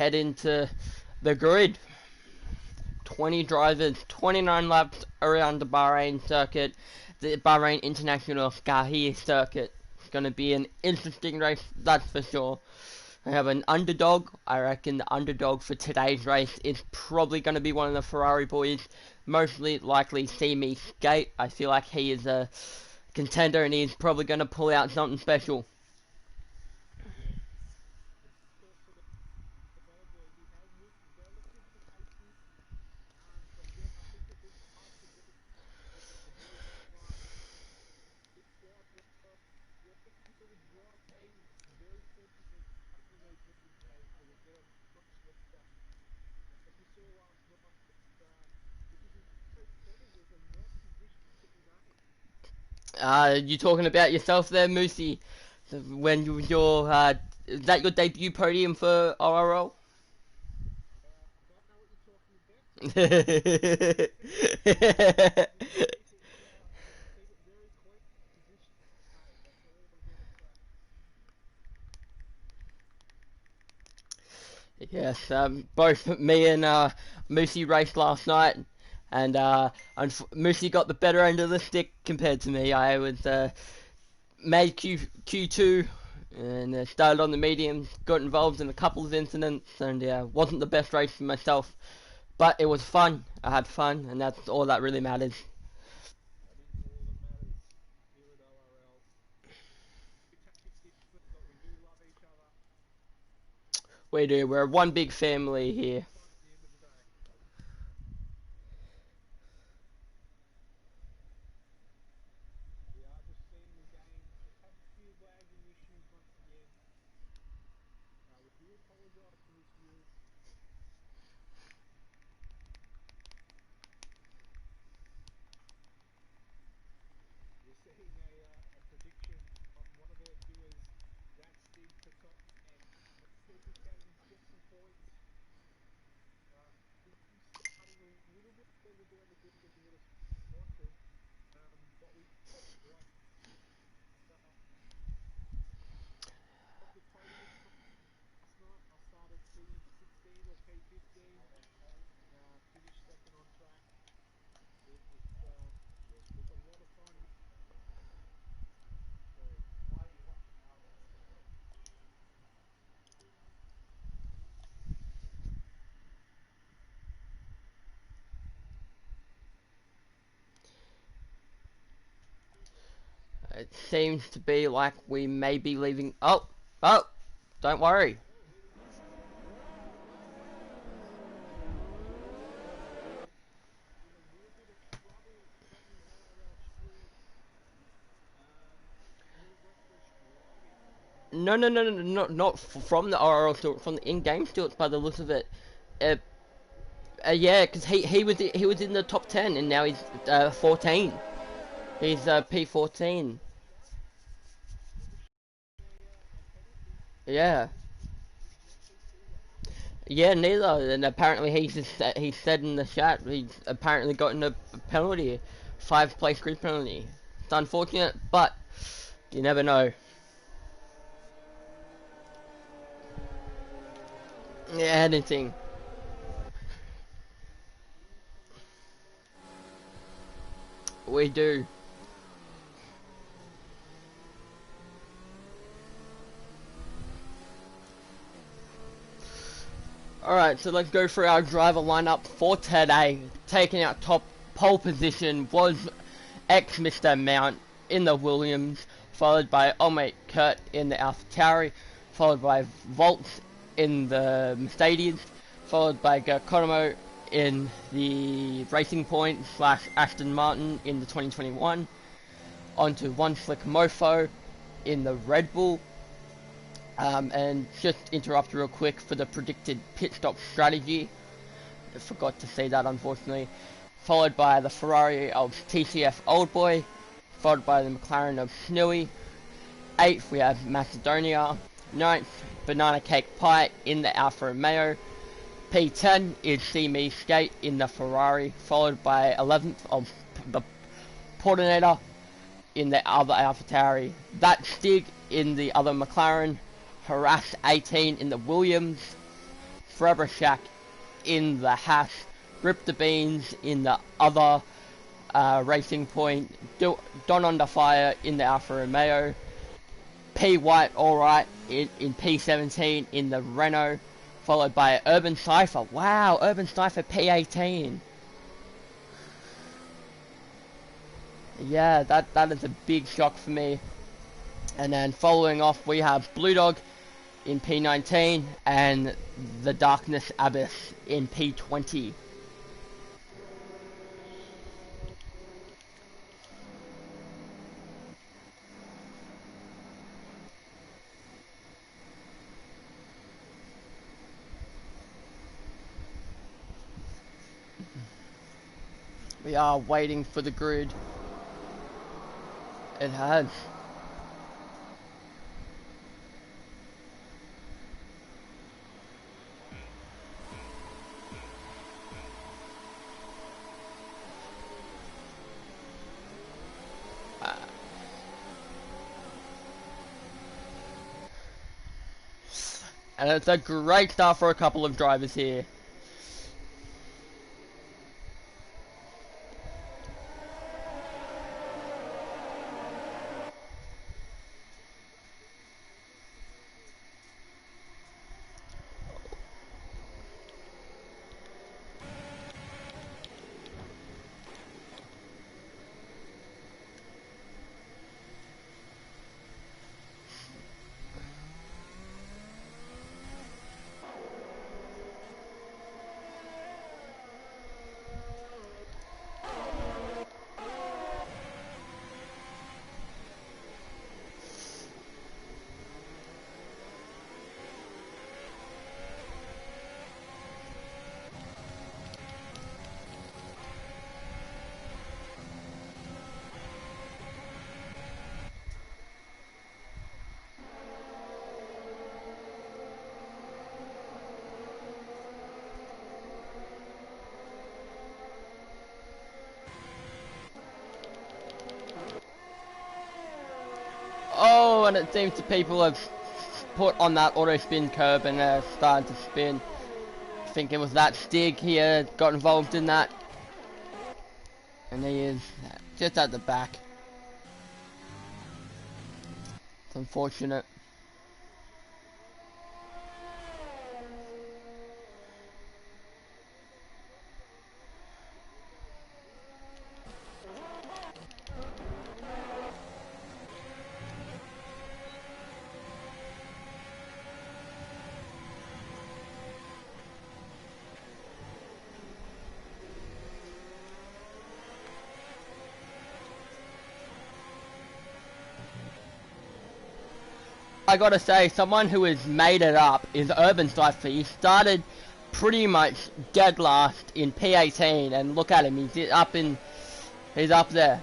head into the grid. 20 drivers, 29 laps around the Bahrain circuit, the Bahrain International Gahi circuit. It's going to be an interesting race, that's for sure. I have an underdog. I reckon the underdog for today's race is probably going to be one of the Ferrari boys. Mostly likely see me skate. I feel like he is a contender and he's probably going to pull out something special. You talking about yourself there, Moosey? When your is that your debut podium for ORL? Yes, both me and Moosey raced last night, and Moosey got the better end of the stick compared to me. I was made Q2 and started on the mediums, got involved in a couple of incidents, and wasn't the best race for myself, but it was fun. I had fun, and that's all that really matters. We do. We're one big family here. It seems to be like we may be leaving. Oh, don't worry. No, not from the RL still, from the in-game stilts by the looks of it. Uh, yeah, because he was in the top 10 and now he's 14. He's P14. Yeah. Yeah, neither. And apparently he said in the chat he's apparently gotten a penalty, 5 place grid penalty. It's unfortunate, but you never know. Yeah, anything. We do. Alright, so let's go through our driver lineup for today. Taking out top pole position was ex-Mr. Mount in the Williams, followed by Omate Kurt in the AlphaTauri, followed by Volts in the Mercedes, followed by Giacomo in the Racing Point / Aston Martin in the 2021, onto One Slick Mofo in the Red Bull. And just interrupt real quick for the predicted pit stop strategy. I forgot to say that, unfortunately. Followed by the Ferrari of TCF Oldboy, followed by the McLaren of Snewy. 8th we have Macedonia. 9th Banana Cake Pie in the Alfa Romeo. P10 is See Me Skate in the Ferrari, followed by 11th of the Portinator in the other AlphaTauri. That Stig in the other McLaren. Harass 18 in the Williams, Forever Shack in the Hash, Rip the Beans in the other Racing Point, Don Under Fire in the Alfa Romeo, P White Alright in P17 in the Renault, followed by Urban Cypher. Wow, Urban Cypher P18. Yeah, that is a big shock for me. And then following off, we have Blue Dog in P19 and the Darkness Abyss in P20. We are waiting for the grid. It has. And it's a great start for a couple of drivers here. Oh, and it seems the people have put on that auto spin curb and they're starting to spin. I think it was that Stig here got involved in that. And he is just at the back. It's unfortunate. I gotta say, someone who has made it up is Urban Cypher. He started pretty much dead last in P18, and look at him, he's up there.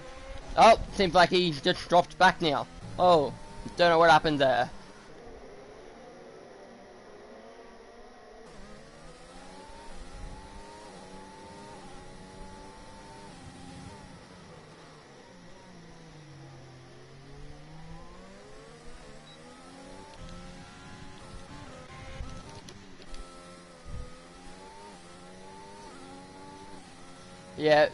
Oh, seems like he's just dropped back now. Oh, don't know what happened there. Yeah.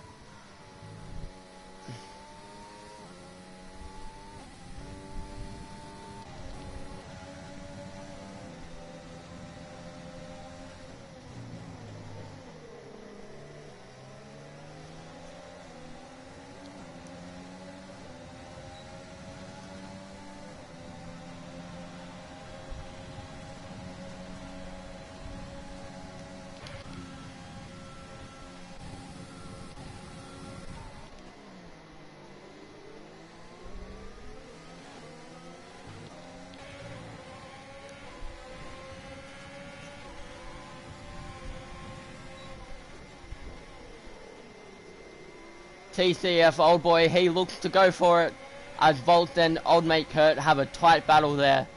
TCF old boy, he looks to go for it as Volt and old mate Kurt have a tight battle there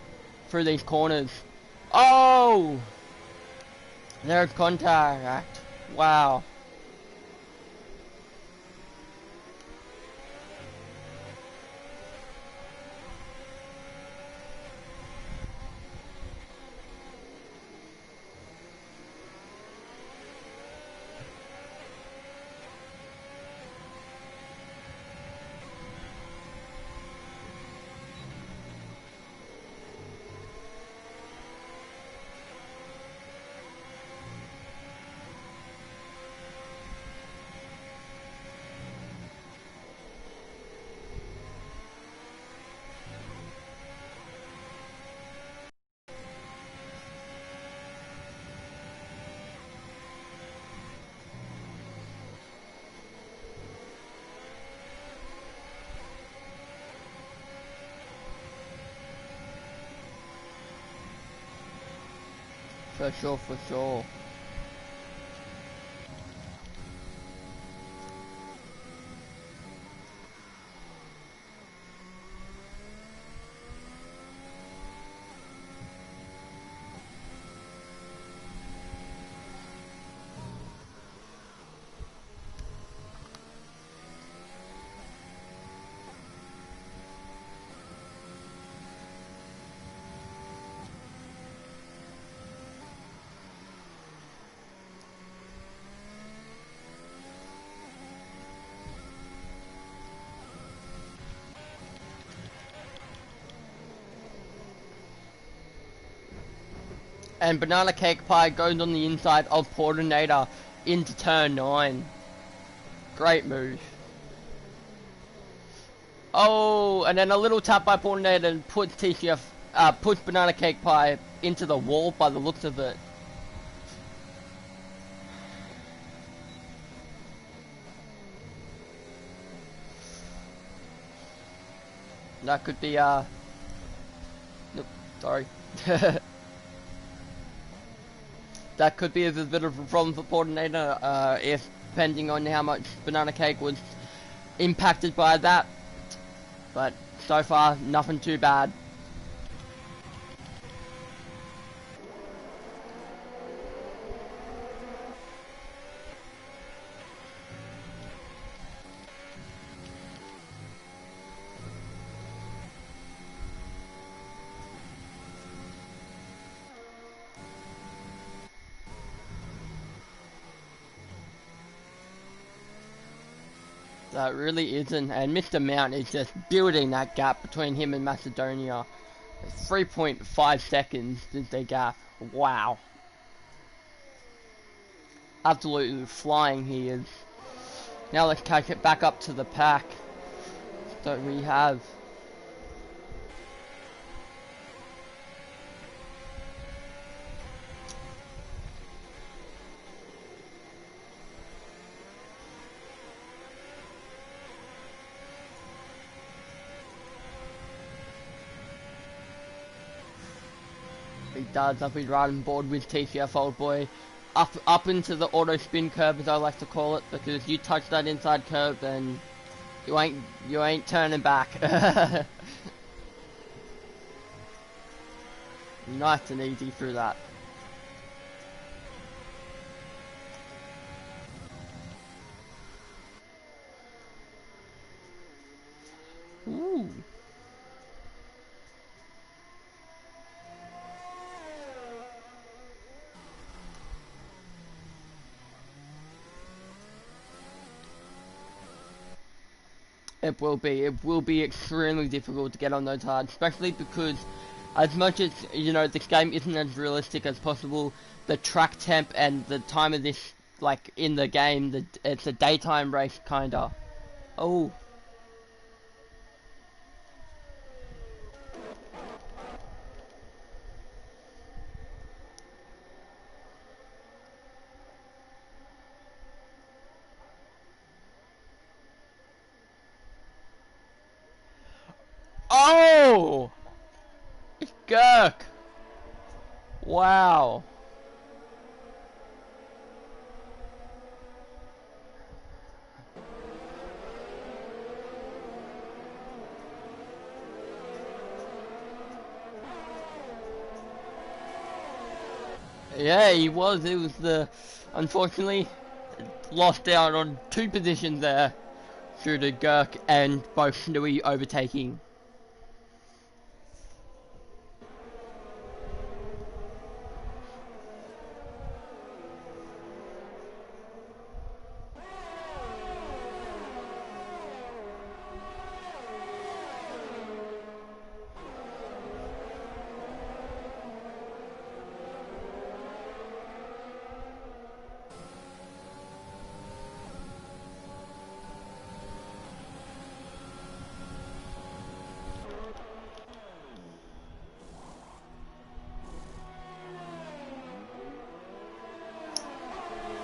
through these corners. Oh! There's contact. Wow. For sure, for sure. And Banana Cake Pie goes on the inside of Portinator into turn 9. Great move. Oh, and then a little tap by Portinator puts puts Banana Cake Pie into the wall by the looks of it. That could be nope, sorry. That could be a bit of a problem for Portinator, if depending on how much Banana Cake was impacted by that. But so far, nothing too bad. That really isn't, and Mr. Mount is just building that gap between him and Macedonia. 3.5 seconds is the gap. Wow. Absolutely flying he is. Now let's catch it back up to the pack. Don't we have? He does. I'll be right on board with TCF old boy. Up into the auto spin curve, as I like to call it, because if you touch that inside curve, then you ain't turning back. Nice and easy through that. Ooh. It will be extremely difficult to get on those hards, especially because as much as, you know, this game isn't as realistic as possible, the track temp and the time of this, like, in the game, it's a daytime race, kinda. Oh. Oh! Gurk! Wow. Yeah, he was. It was unfortunately, lost out on 2 positions there due to Gurk and both Snooey overtaking.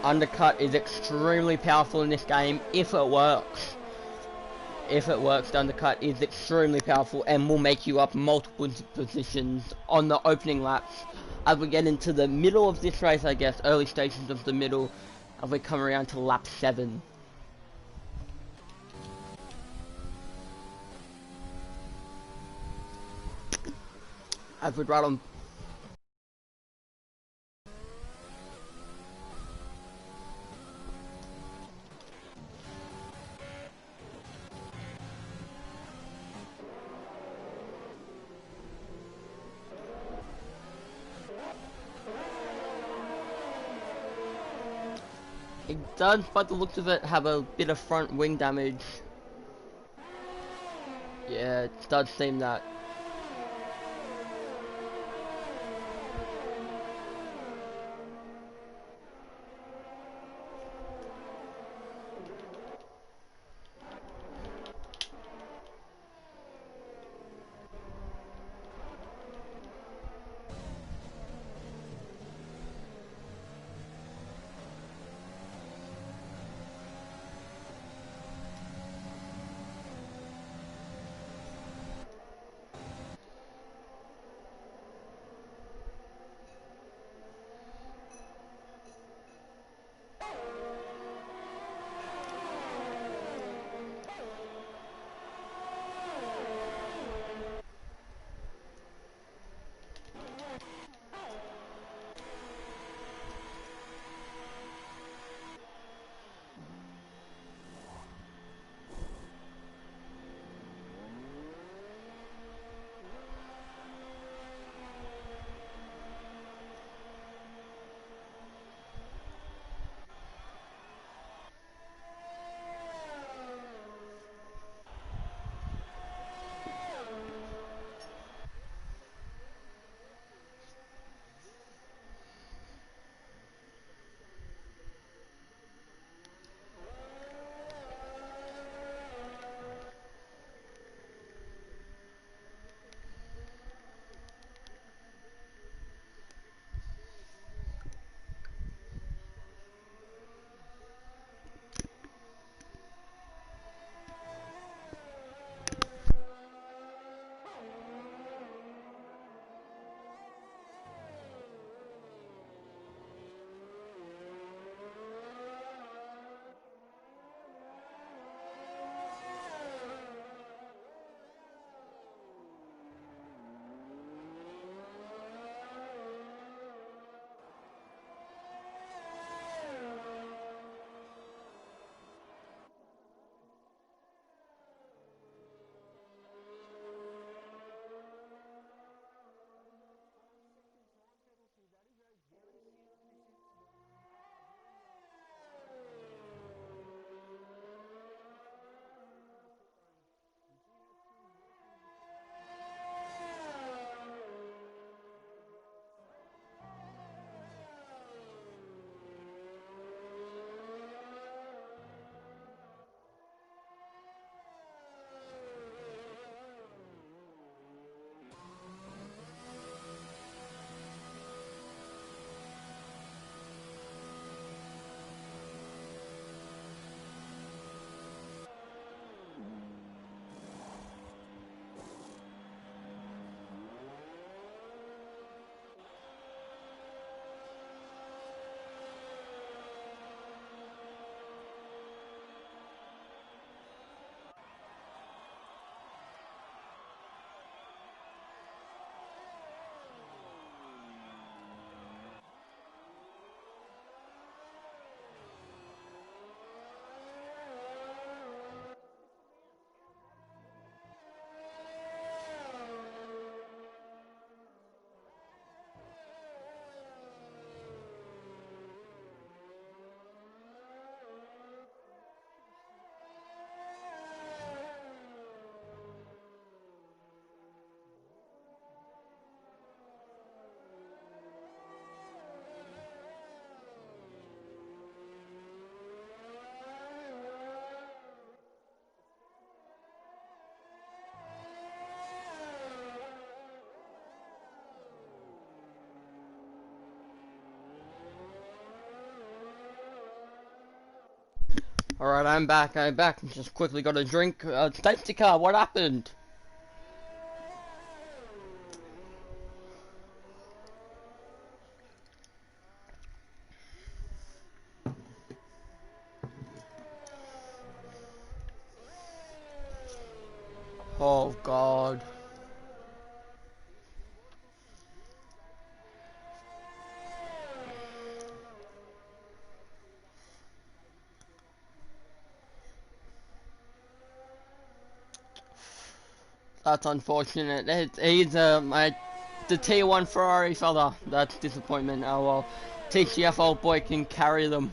Undercut is extremely powerful in this game if it works. If it works, the undercut is extremely powerful and will make you up multiple positions on the opening laps as we get into the middle of this race, I guess, early stations of the middle, as we come around to lap 7. As we right on. It does, by the looks of it, have a bit of front wing damage. Yeah, it does seem that. Alright, I'm back. Just quickly got a drink. Safety car, what happened? Oh God. That's unfortunate. He's the T1 Ferrari fella. That's disappointment. Oh well. TCF old boy can carry them.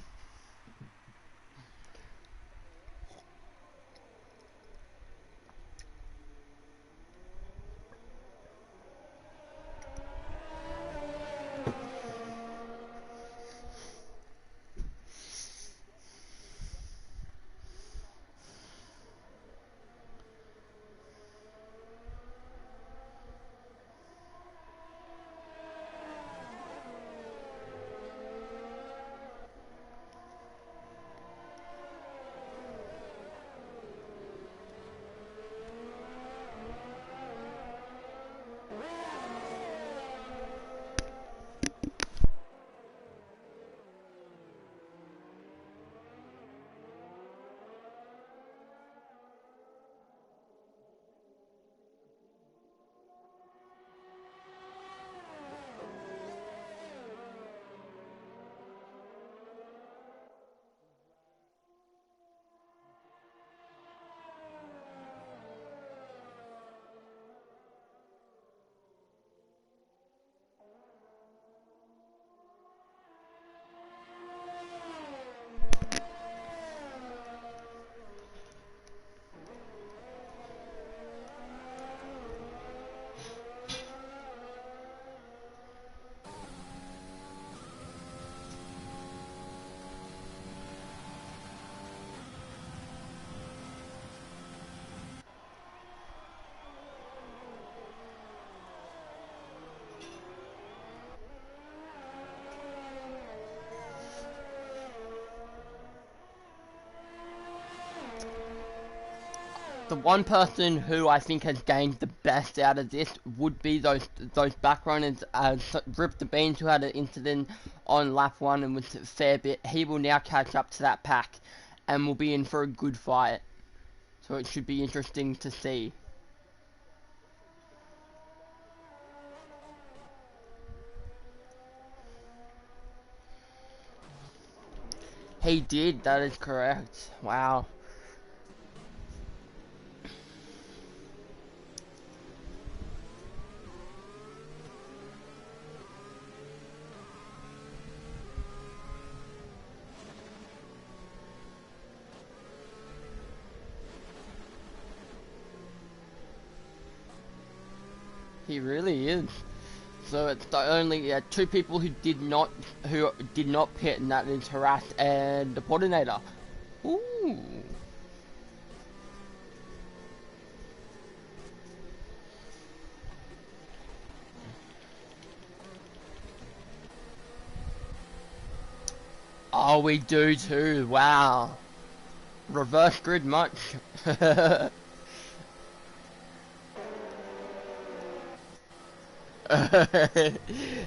The one person who I think has gained the best out of this would be those back runners. Rip the Beans, who had an incident on lap 1 and was a fair bit. He will now catch up to that pack and will be in for a good fight. So it should be interesting to see. He did, that is correct. Wow. He really is. So it's the only two people who did not pit, and that is Harass and the Podinator. Ooh. Oh, we do too. Wow. Reverse grid much.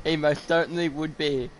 He most certainly would be.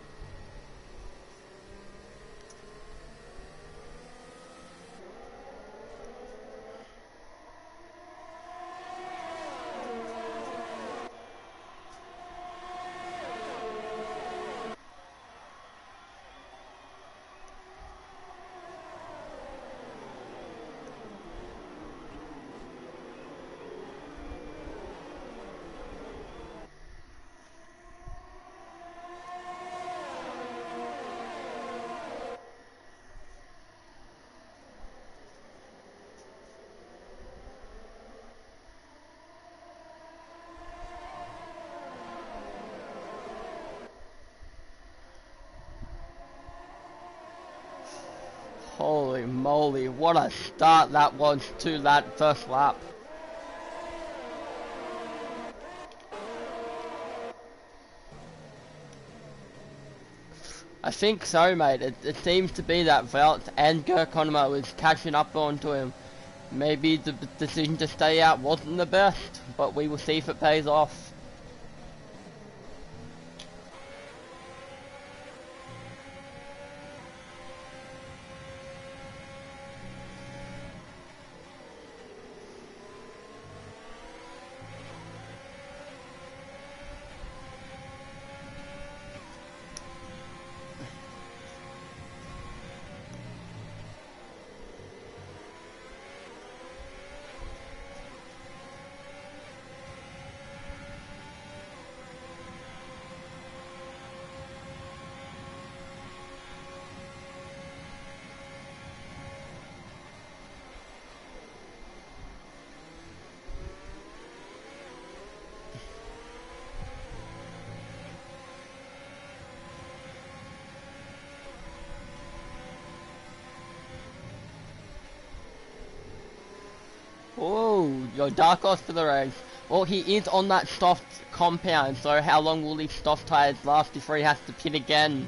Holy moly, what a start that was to that first lap. I think so, mate. It seems to be that Velt and Gerkonoma was catching up onto him. Maybe the decision to stay out wasn't the best, but we will see if it pays off. Oh, your dark horse for the race. Well, he is on that soft compound, so how long will these soft tires last before he has to pit again?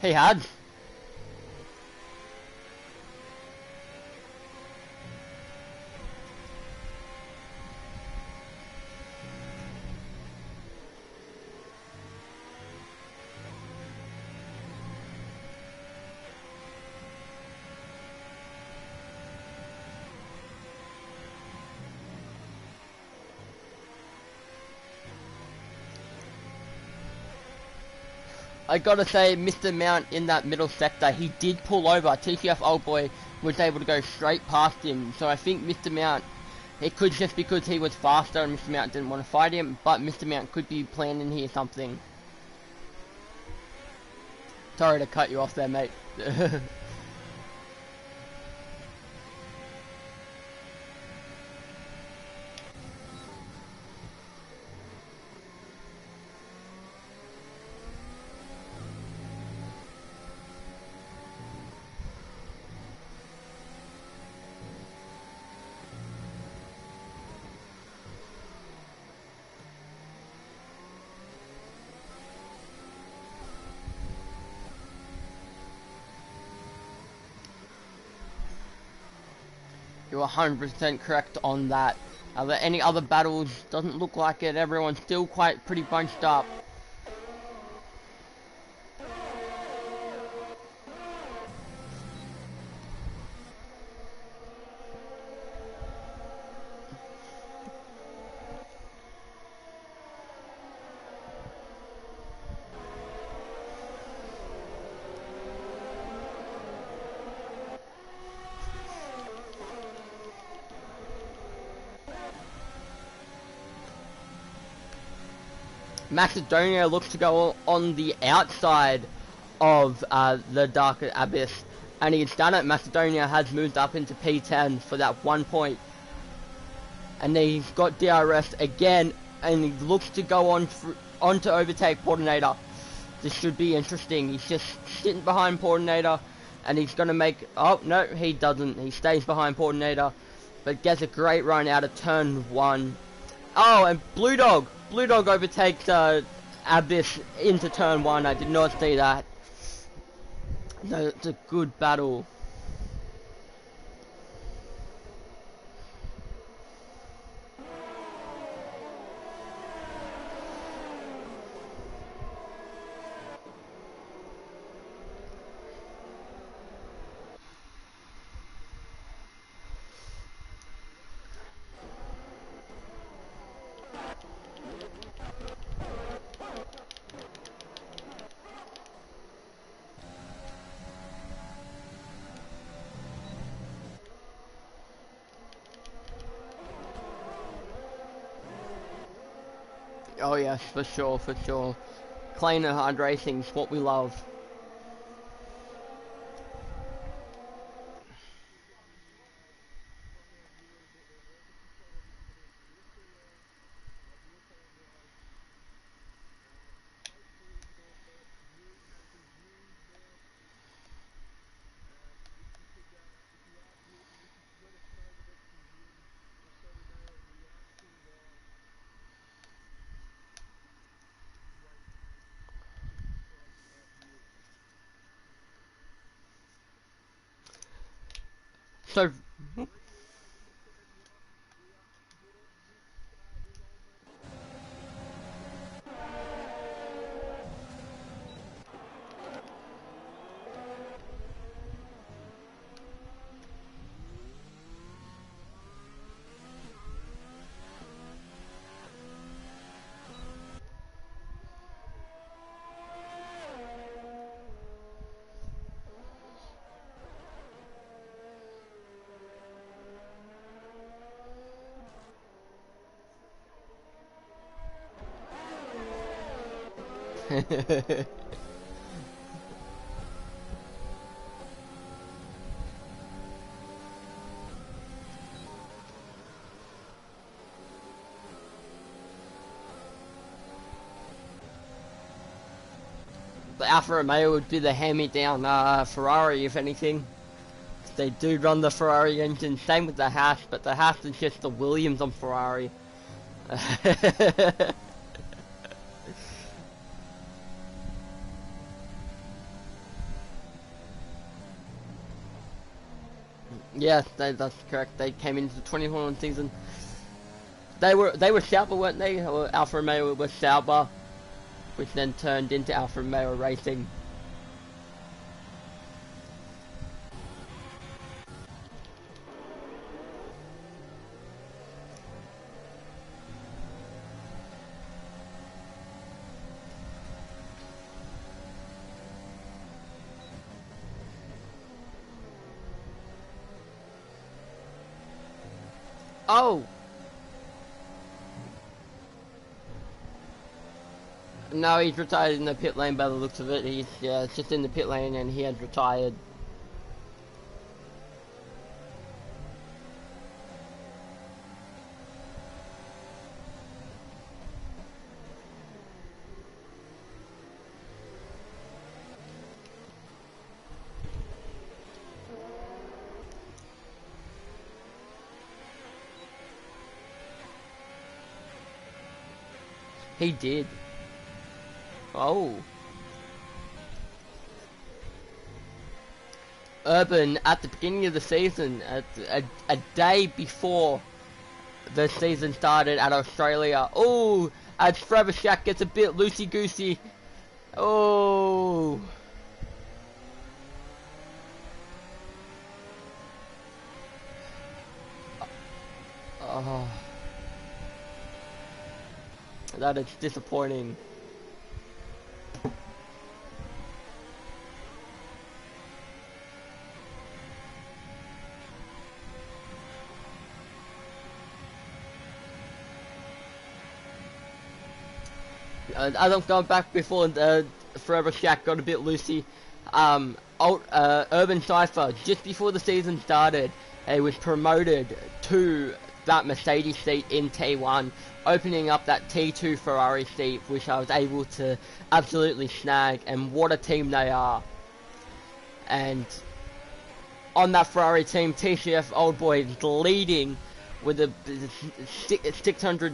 He had. I gotta say, Mr. Mount in that middle sector, he did pull over. TCF Old Boy was able to go straight past him. So I think Mr. Mount, it could just because he was faster and Mr. Mount didn't want to fight him, but Mr. Mount could be planning here something. Sorry to cut you off there, mate. You're 100% correct on that. Are there any other battles? Doesn't look like it. Everyone's still quite pretty bunched up. Macedonia looks to go on the outside of the Dark Abyss, and he's done it. Macedonia has moved up into P10 for that 1 point, and then he's got DRS again, and he looks to go on to overtake Portinator. This should be interesting. He's just sitting behind Portinator, and he's going to make... Oh, no, he doesn't. He stays behind Portinator, but gets a great run out of turn 1. Oh, and Blue Dog overtakes Abyss into turn 1. I did not see that. No, it's a good battle. Oh yes, for sure, for sure. Clean and hard racing's what we love. So... The Alfa Romeo would be the hand-me-down Ferrari, if anything. They do run the Ferrari engine, same with the Haas, but the Haas is just the Williams on Ferrari. Yes, that's correct. They came into the 2021 season. They were Sauber, weren't they? Or Alfa Romeo was Sauber, which then turned into Alfa Romeo Racing. Oh! No, he's retired in the pit lane by the looks of it. He's just in the pit lane and he has retired. He did. Oh. Urban, at the beginning of the season, a day before the season started at Australia. Oh, as Frabishak gets a bit loosey-goosey. Oh. Oh. That is disappointing. As I'm going back before Forever Shack got a bit loosey, Urban Cypher, just before the season started, he was promoted to that Mercedes seat in T1, opening up that T2 Ferrari seat, which I was able to absolutely snag, and what a team they are. And on that Ferrari team, TCF Old Boy is leading with a 600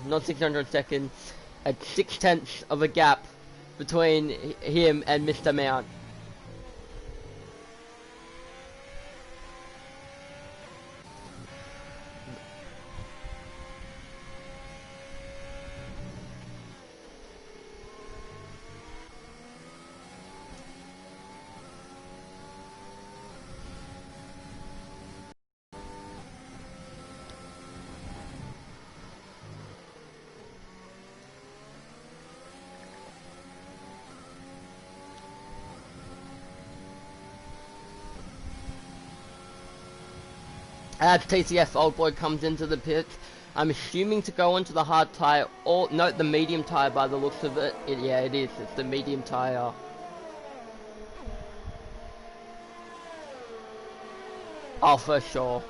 not 600 seconds, at 6/10 of a gap between him and Mr. Mount. As TCF Old Boy comes into the pit, I'm assuming to go onto the hard tyre, or no, the medium tyre by the looks of it. Yeah, it is. It's the medium tyre. Oh, for sure.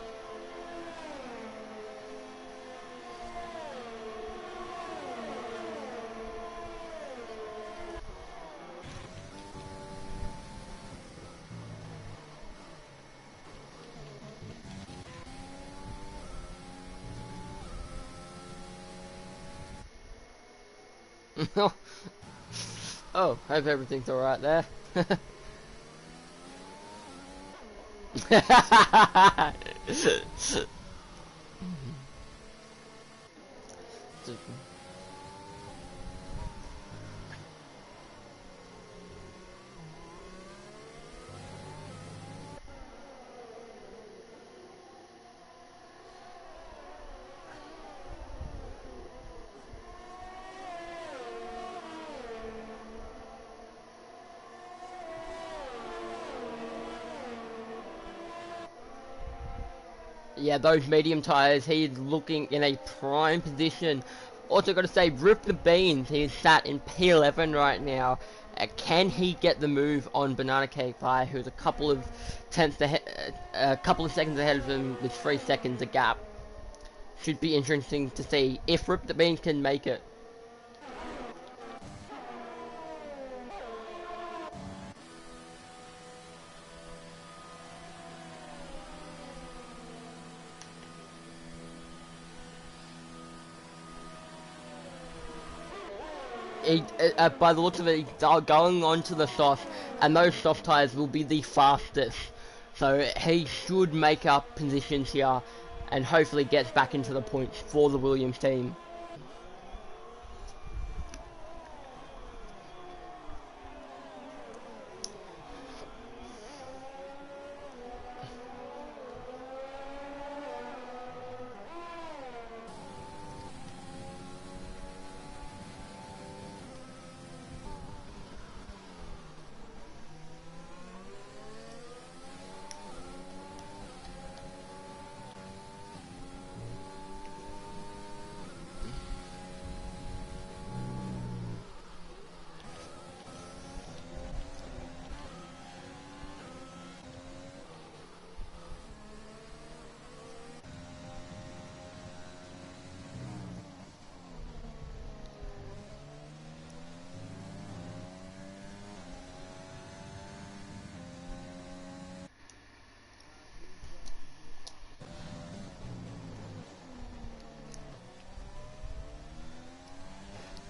Oh, hope everything's alright there. Yeah, those medium tyres, he's looking in a prime position Also got to say, Rip the Beans, he's sat in P11 right now. Can he get the move on Banana Cake Pie, who's a couple of seconds ahead of him with 3 seconds a gap? Should be interesting to see if Rip the Beans can make it. By the looks of it, he's going on to the soft, and those soft tyres will be the fastest. So he should make up positions here, and hopefully gets back into the points for the Williams team.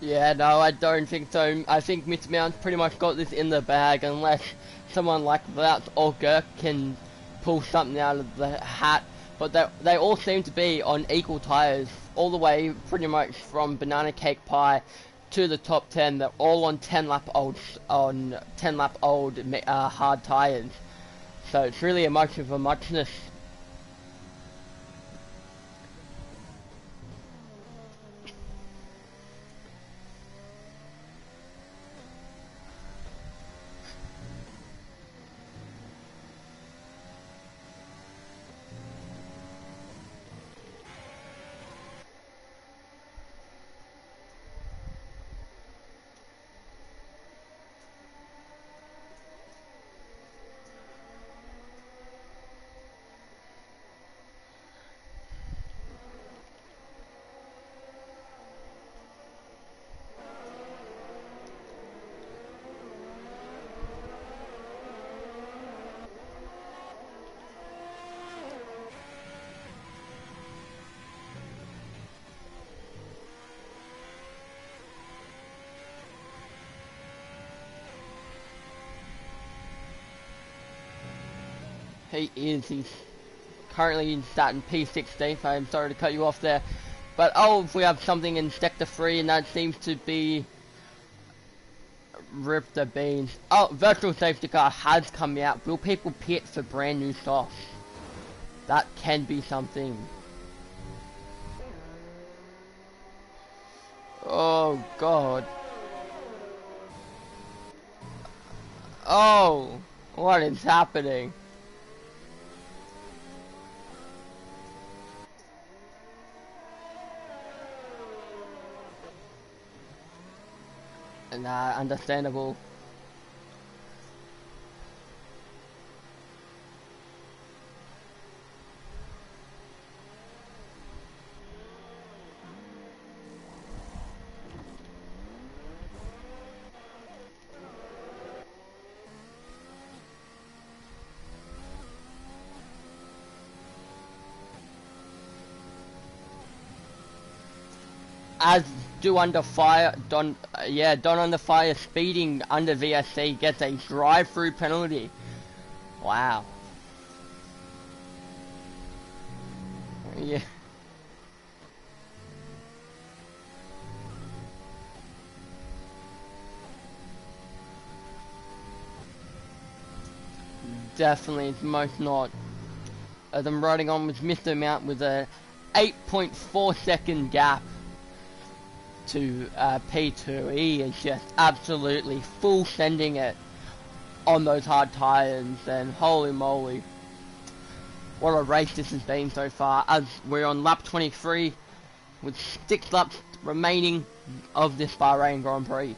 Yeah, no, I don't think so. I think Mr. Mount's pretty much got this in the bag, unless someone like Vouts or Gurk can pull something out of the hat. But they all seem to be on equal tyres, all the way pretty much from Banana Cake Pie to the top 10. They're all on 10 lap old hard tyres. So it's really a much of a muchness. He's currently starting P16. I'm sorry to cut you off there. But if we have something in Sector 3, and that seems to be Rip the Beans. Virtual safety car has come out. Will people pit for brand new softs? That can be something. Oh god. Oh, what is happening? Nah, understandable. As do under fire, Don under fire speeding under VSC gets a drive-through penalty. Wow. Yeah. Definitely, it's most not. As I'm riding on with Mr. Mount with a 8.4 second gap to P2. He is just absolutely full sending it on those hard tyres, and holy moly, what a race this has been so far. As we're on lap 23 with 6 laps remaining of this Bahrain Grand Prix.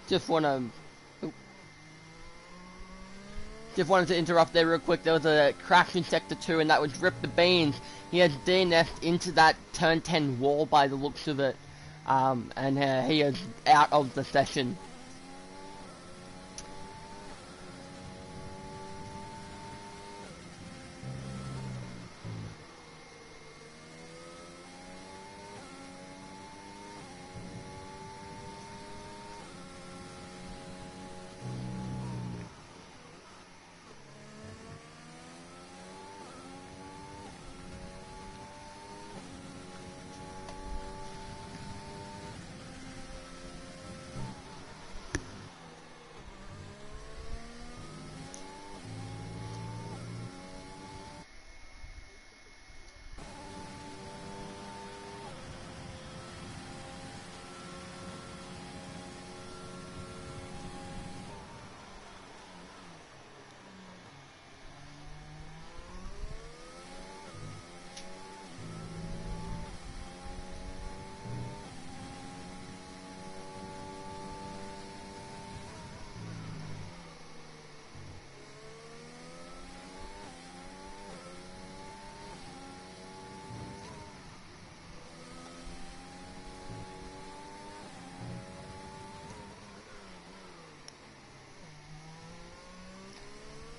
Just wanted to interrupt there real quick. There was a crash in Sector 2 and that would rip the beans. He has DNF'd into that turn 10 wall by the looks of it. And he is out of the session.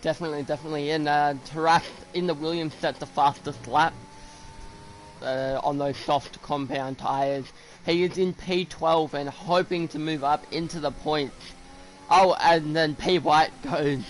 Definitely. And Taras in the Williams set the fastest lap on those soft compound tyres. He is in P12 and hoping to move up into the points. Oh, and then P White goes.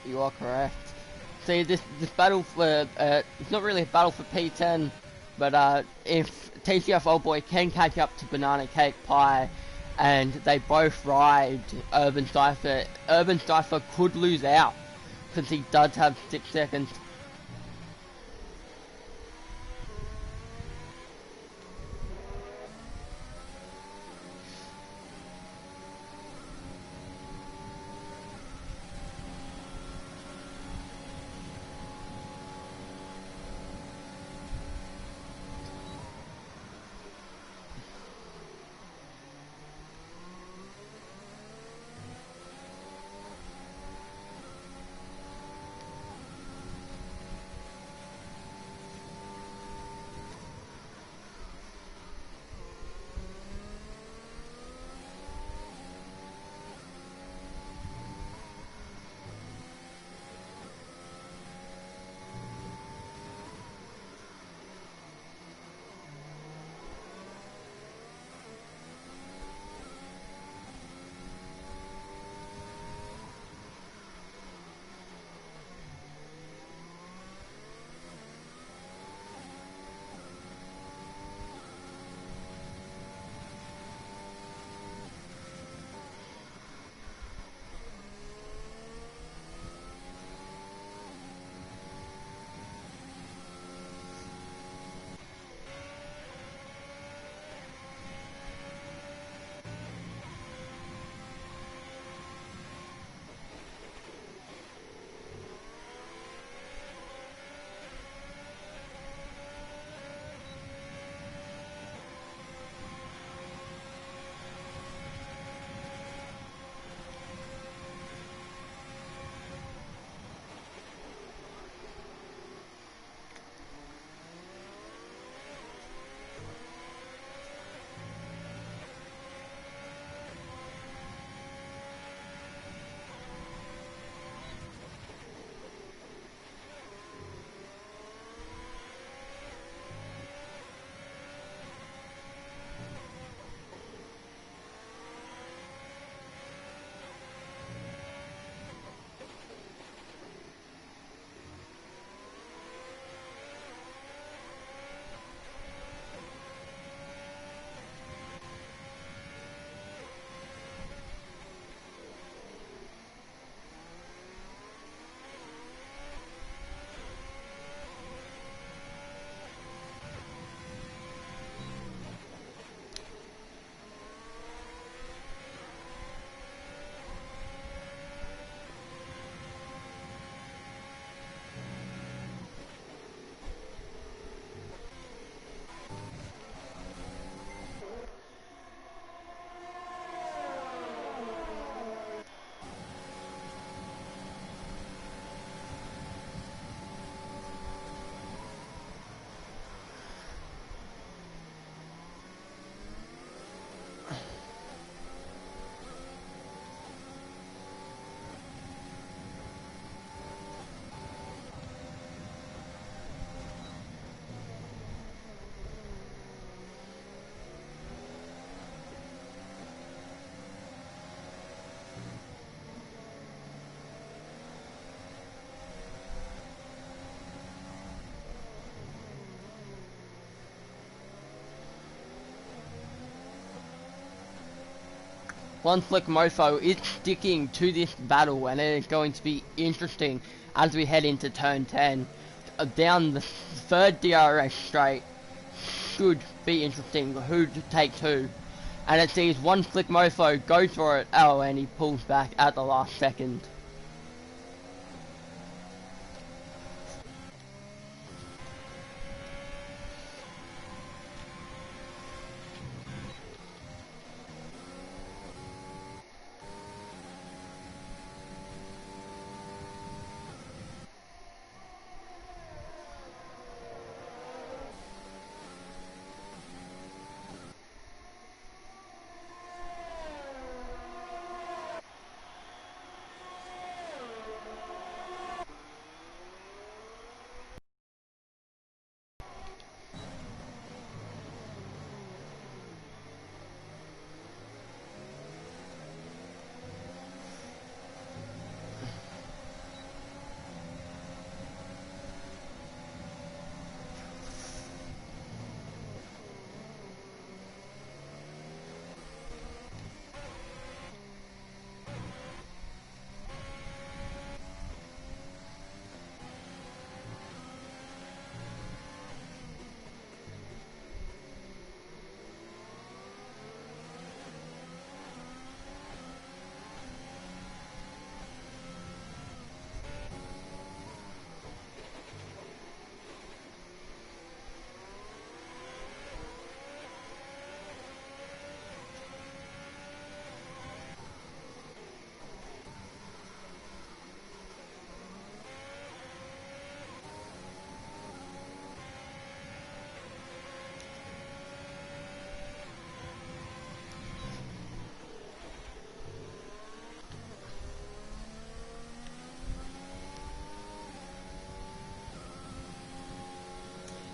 You are correct. See, this battle for it's not really a battle for P10, but if TCF Old Boy can catch up to Banana Cake Pie, and they both ride Urban Cypher could lose out because he does have 6 seconds. One Flick Mofo is sticking to this battle, and it is going to be interesting as we head into turn 10. Down the third DRS straight should be interesting, who takes who. And it sees One Flick Mofo go for it, oh, and he pulls back at the last second.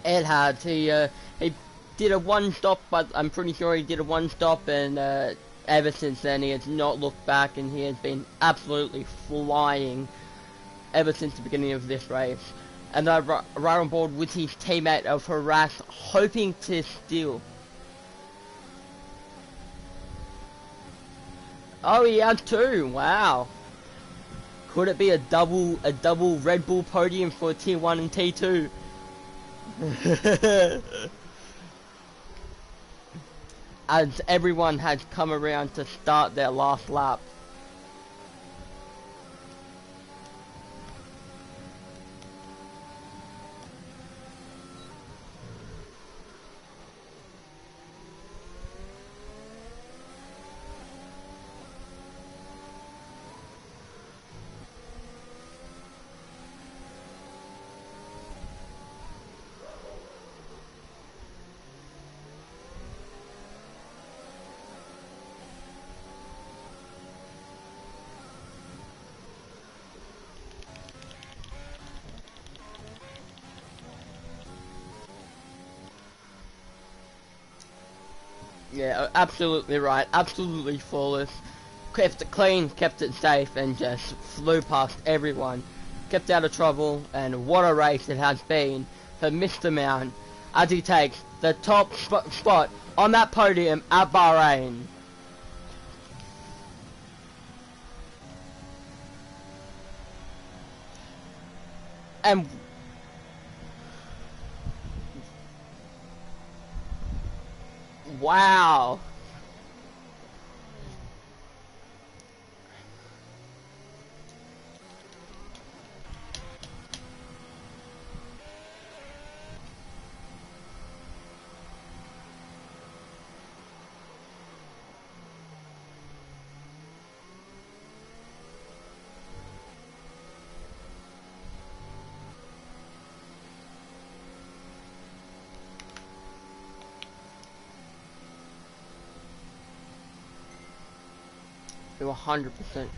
Ed had. He did a one stop, but I'm pretty sure he did a one stop, and ever since then he has not looked back, and he has been absolutely flying ever since the beginning of this race. And right on board with his teammate of Harass, hoping to steal. Oh, he had two. Wow. Could it be a double Red Bull podium for T1 and T2? As everyone has come around to start their last lap. Yeah, absolutely right. Absolutely flawless. Kept it clean, kept it safe, and just flew past everyone. Kept out of trouble, and what a race it has been for Mr. Mount as he takes the top spot on that podium at Bahrain. And wow. You're 100%.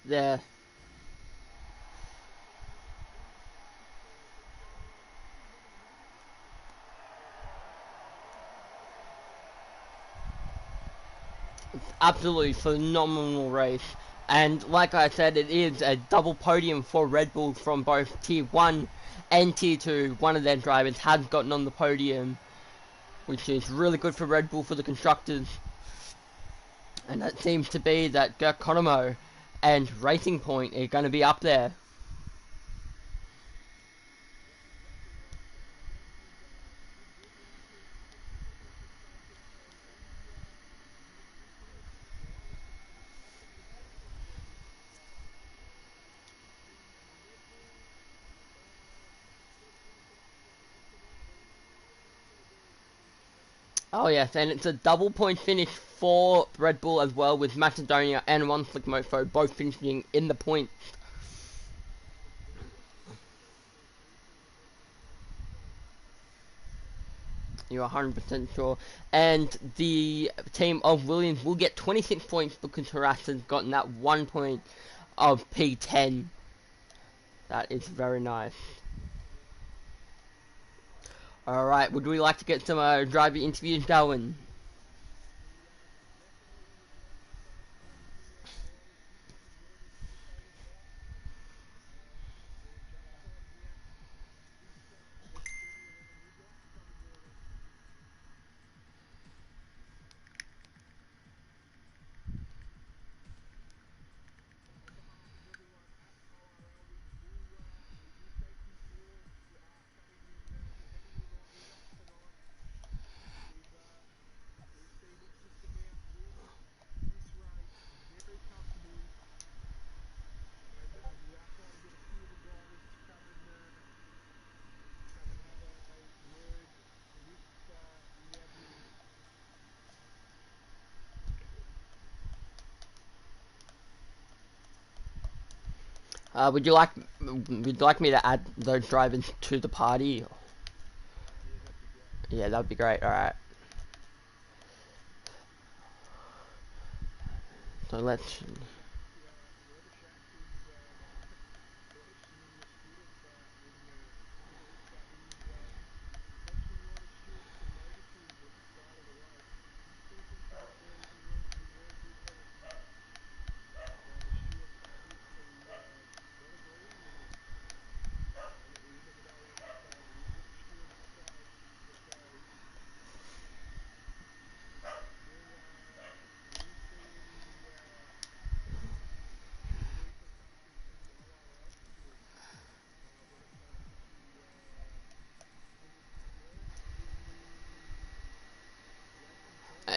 there. Absolutely phenomenal race. And like I said, it is a double podium for Red Bull from both Tier 1 and Tier 2. One of their drivers has gotten on the podium, which is really good for Red Bull for the constructors. And it seems to be that Gerconomo and Racing Point are going to be up there. Oh yes, and it's a double point finish for Red Bull as well, with Macedonia and One Slick Mofo both finishing in the points. You're 100% sure. And the team of Williams will get 26 points because Haras has gotten that 1 point of P10. That is very nice. Alright, would we like to get some driver interviews going? Would you like me to add those drivers to the party? Yeah, that would be great. Alright. So let's...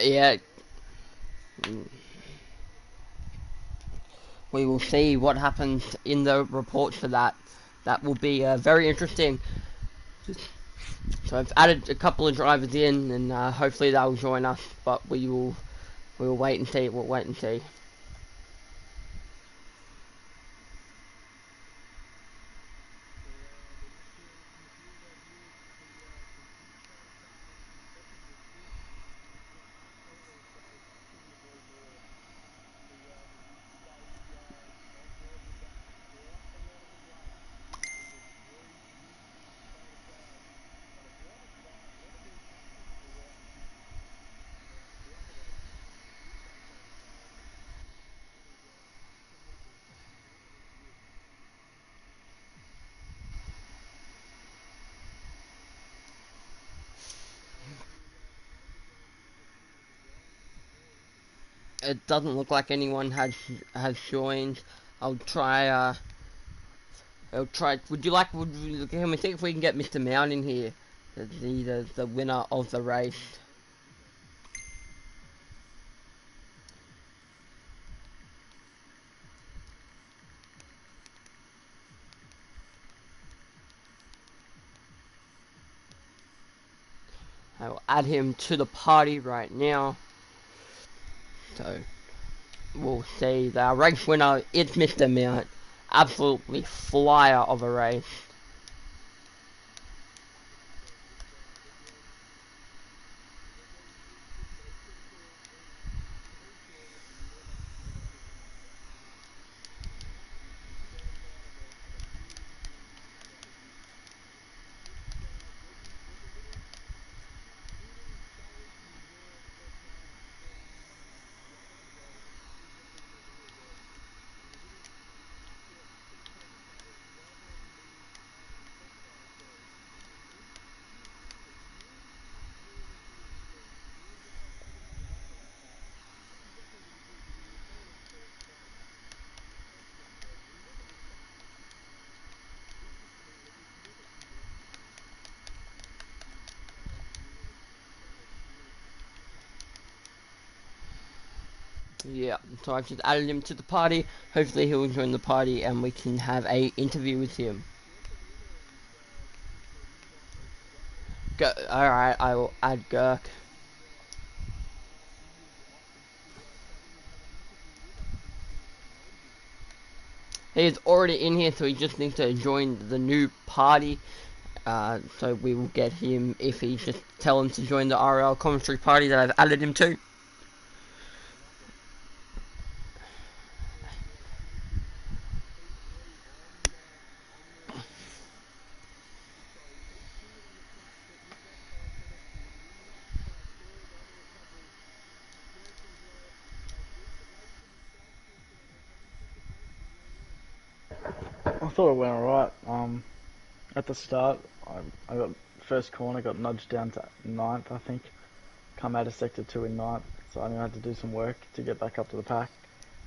yeah. We will see what happens in the reports for that. That will be very interesting. So I've added a couple of drivers in, and hopefully they'll join us. But we will wait and see. We'll wait and see. It doesn't look like anyone has joined. I'll try. I'll try. Would you like? Can we see if we can get Mr. Mount in here? The winner of the race. I will add him to the party right now. So we'll see. The race winner is Mr. Mount. Absolutely flyer of a race. Yeah, so I've just added him to the party. Hopefully he'll join the party and we can have a interview with him. Alright, I will add Gurk. He is already in here, so he just needs to join the new party. So we will get him if he just tell him to join the RL commentary party that I've added him to. I thought it went alright. At the start, I got first corner, got nudged down to ninth, I think. Come out of sector 2 in ninth, so I knew I had to do some work to get back up to the pack.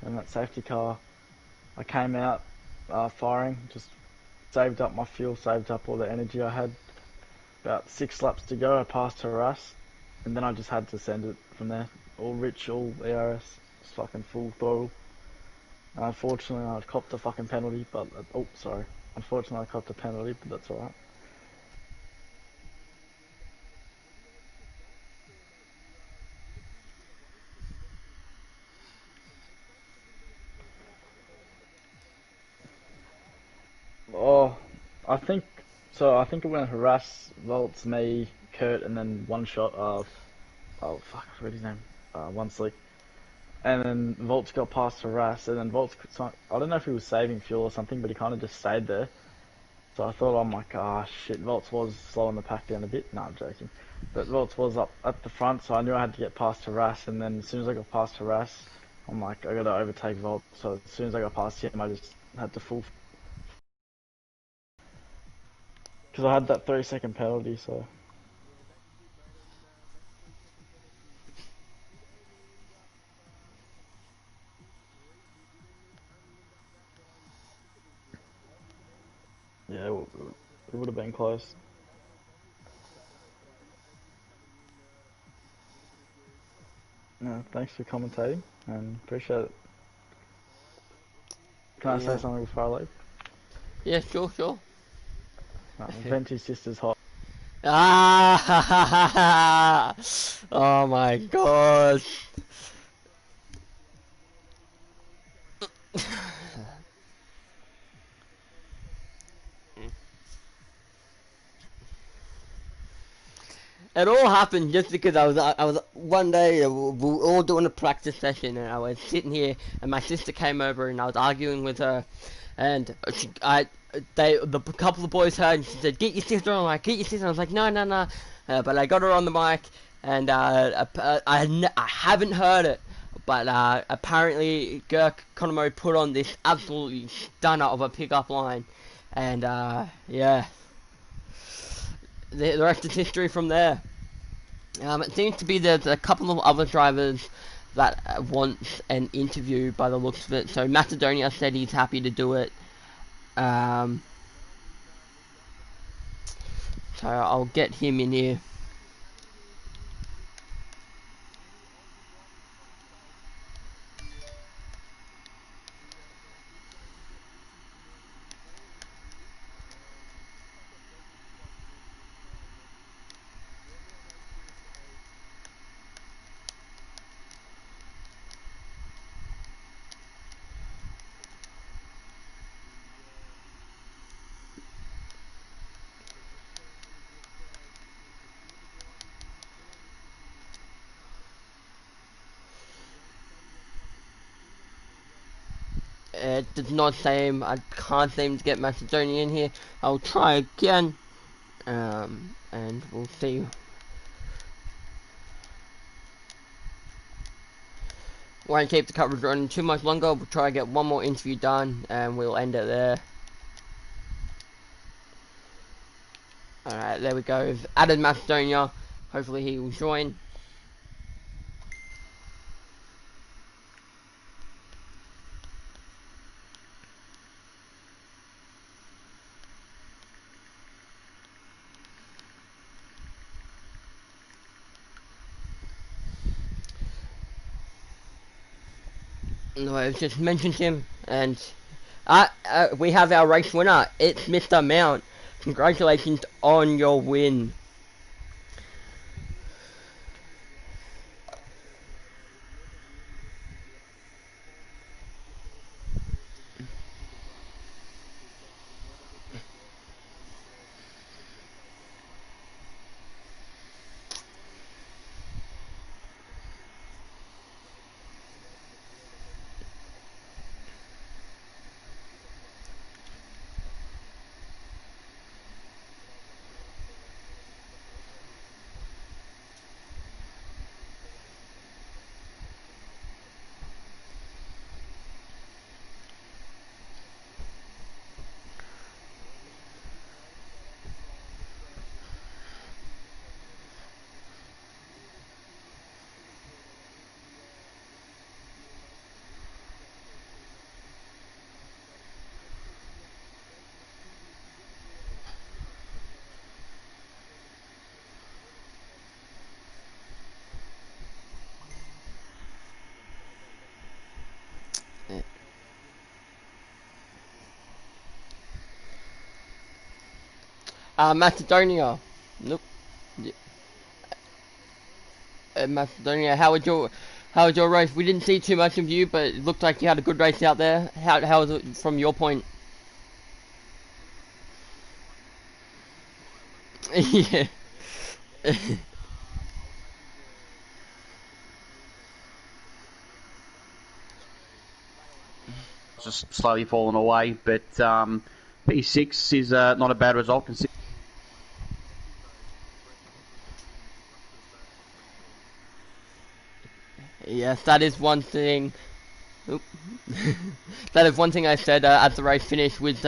And that safety car, I came out firing, just saved up my fuel, saved up all the energy I had. About 6 laps to go, I passed Harass, and then I just had to send it from there. All rich, all ERS, just fucking full throttle. Unfortunately, I copped a fucking penalty, but oh, sorry. Unfortunately, I copped a penalty, but that's alright. Oh, I think so. I think it went Harass, Volts, me, Kurt, and then one shot. Oh fuck, I forgot his name. One slick, and then Volts got past Harass, and then Volts. I don't know if he was saving fuel or something, but he kind of just stayed there. So I thought, I'm like, ah, shit. Volts was slowing the pack down a bit. No, I'm joking. But Volts was up at the front, so I knew I had to get past Harass, and then as soon as I got past Harass, I'm like, I gotta overtake Volts. So as soon as I got past him, I just had to full, because I had that 3 second penalty. So yeah, it would have been close. No, thanks for commentating and appreciate it. Can I say Yeah. something before I leave? Yeah, sure. Venti's sister's hot. Ah! Oh my gosh. It all happened just because I was one day we were all doing a practice session and I was sitting here and my sister came over and I was arguing with her and the couple of boys heard and she said, get your sister on, like, get your sister. I was like, no, but I got her on the mic and I haven't heard it, but apparently Girk Konomo put on this absolutely stunner of a pickup line, and yeah, the rest is history from there. It seems to be there's a couple of other drivers that wants an interview by the looks of it. So Macedonia said he's happy to do it. Um, so I'll get him in here. It does not seem, I can't seem to get Macedonia in here. I'll try again. And we'll see. Won't keep the coverage running too much longer. We'll try to get one more interview done and we'll end it there. Alright, there we go. We've added Macedonia. Hopefully he will join. No, I just mentioned him, and we have our race winner. It's Mr. Mount. Congratulations on your win. Macedonia. Look, Macedonia. How was your race? We didn't see too much of you, but it looked like you had a good race out there. How was it from your point? Yeah. Just slowly falling away, but P6 is not a bad result. Yes, that is one thing. Oop. That is one thing I said at the race finish with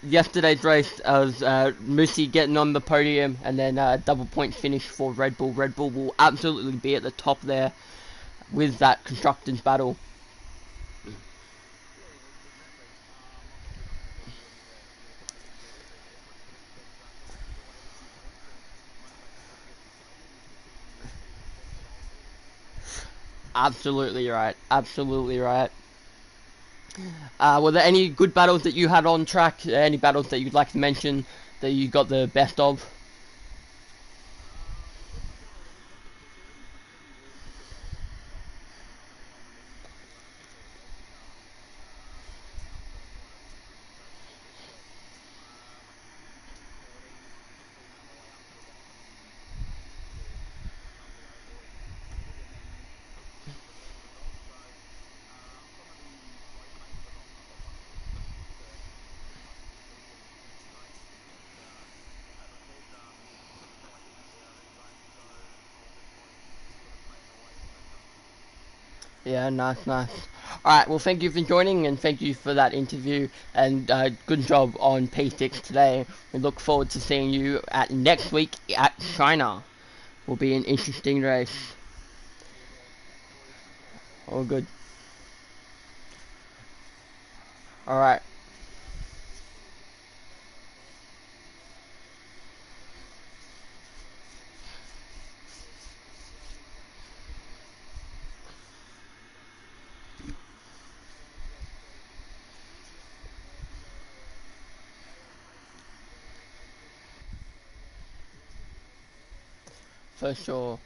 yesterday's race. I was Moosey getting on the podium, and then double point finish for Red Bull. Red Bull will absolutely be at the top there with that constructors battle. Absolutely right. Absolutely right. Were there any good battles that you had on track? Any battles that you'd like to mention that you got the best of? Yeah, nice, nice. Alright, well, thank you for joining and thank you for that interview. And good job on P6 today. We look forward to seeing you at next week at China. Will be an interesting race. All good. Alright, for sure.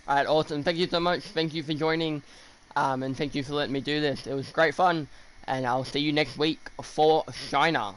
Alright, awesome. Thank you so much. Thank you for joining. And thank you for letting me do this. It was great fun. And I'll see you next week for China.